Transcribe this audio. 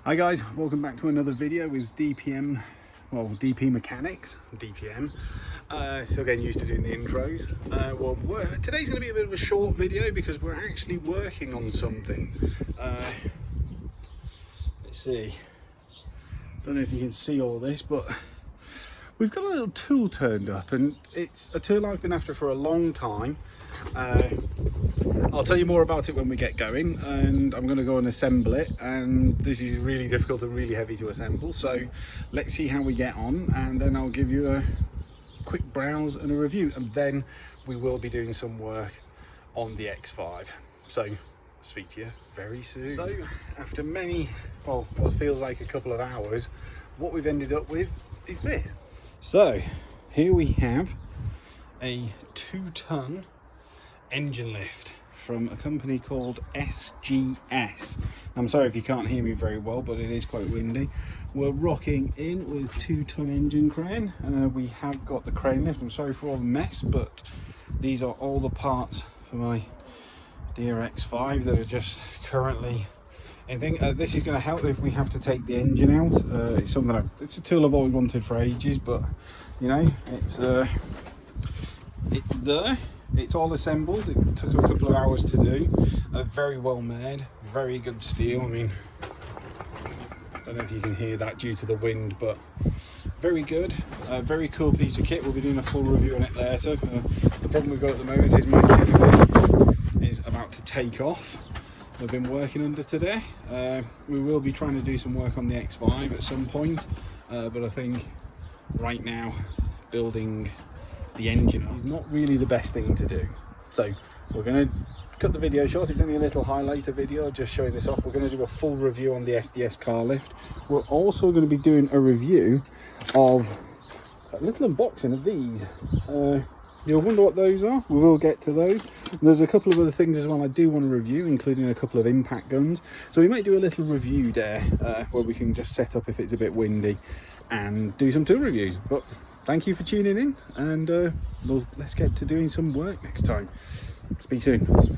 Hi guys, welcome back to another video with DPM, well DP Mechanics, DPM. So getting used to doing the intros. Today's going to be a bit of a short video because we're actually working on something. Let's see, don't know if you can see all this, but we've got a little tool turned up, and it's a tool I've been after for a long time. I'll tell you more about it when we get going, and I'm going to go and assemble it, and this is really difficult and really heavy to assemble, so let's see how we get on, and then I'll give you a quick browse and a review, and then we will be doing some work on the X5. So speak to you very soon. So after many, well, what feels like a couple of hours, what we've ended up with is this. So here we have a 2-ton engine lift from a company called SGS. I'm sorry if you can't hear me very well, but it is quite windy. We're rocking in with 2-ton engine crane. We have got the crane lift. I'm sorry for all the mess, but these are all the parts for my dear X5 that are just currently anything. This is going to help if we have to take the engine out. It's something it's a tool I've always wanted for ages, but you know, it's there. It's all assembled. It took a couple of hours to do. Very well made, very good steel. I mean, I don't know if you can hear that due to the wind, but very good. Very cool piece of kit. We'll be doing a full review on it later. The problem we've got at the moment is my Heavy is about to take off. We've been working under today. We will be trying to do some work on the X5 at some point, but I think right now building the engine is not really the best thing to do. So we're going to cut the video short. It's only a little highlighter video just showing this off. We're going to do a full review on the SDS car lift. We're also going to be doing a review of a little unboxing of these. You'll wonder what those are. We will get to those. There's a couple of other things as well I do want to review, including a couple of impact guns. So we might do a little review there where we can just set up if it's a bit windy and do some tool reviews. But thank you for tuning in, and let's get to doing some work next time. Speak soon.